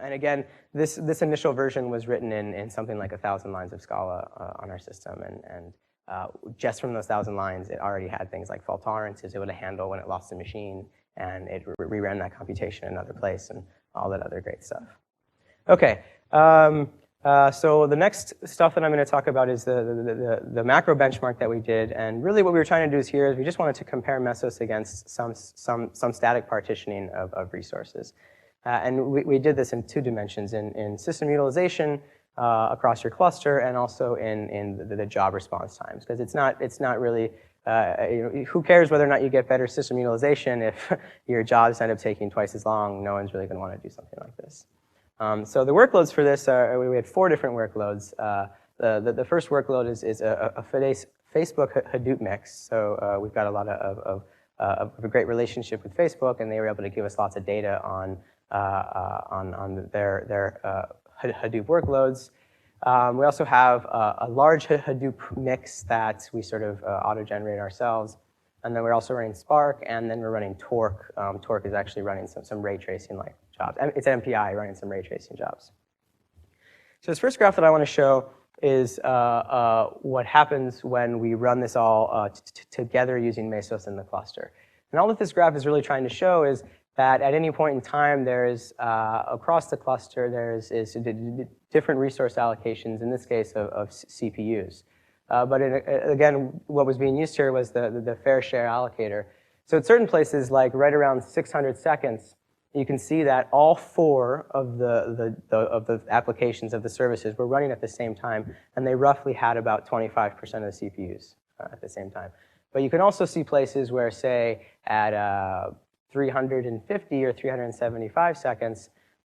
And again, this initial version was written in something like 1,000 lines of Scala on our system. And just from those 1,000 lines, it already had things like fault tolerances it would handle when it lost the machine. And it rerun that computation in another place and all that other great stuff. OK. So the next stuff that I'm going to talk about is the macro benchmark that we did. And really what we were trying to do here is we just wanted to compare Mesos against some static partitioning of resources. And we did this in 2 dimensions, in system utilization across your cluster and also in the job response times. Because it's not really, who cares whether or not you get better system utilization if your jobs end up taking twice as long? No one's really going to want to do something like this. So the workloads for this, we had 4 different workloads. The first workload is a Facebook Hadoop mix. So we've got a lot of a great relationship with Facebook, and they were able to give us lots of data on their Hadoop workloads. We also have a large Hadoop mix that we sort of auto-generate ourselves. And then we're also running Spark, and then we're running Torque. Torque is actually running some ray tracing-like jobs. It's MPI running some ray tracing jobs. So this first graph that I want to show is what happens when we run this all together using Mesos in the cluster. And all that this graph is really trying to show is that at any point in time, there's across the cluster, there's different resource allocations, in this case of CPUs. But again, what was being used here was the fair share allocator. So at certain places, like right around 600 seconds, you can see that all 4 of the applications of the services were running at the same time, and they roughly had about 25% of the CPUs at the same time. But you can also see places where, say, at 350 or 375 seconds,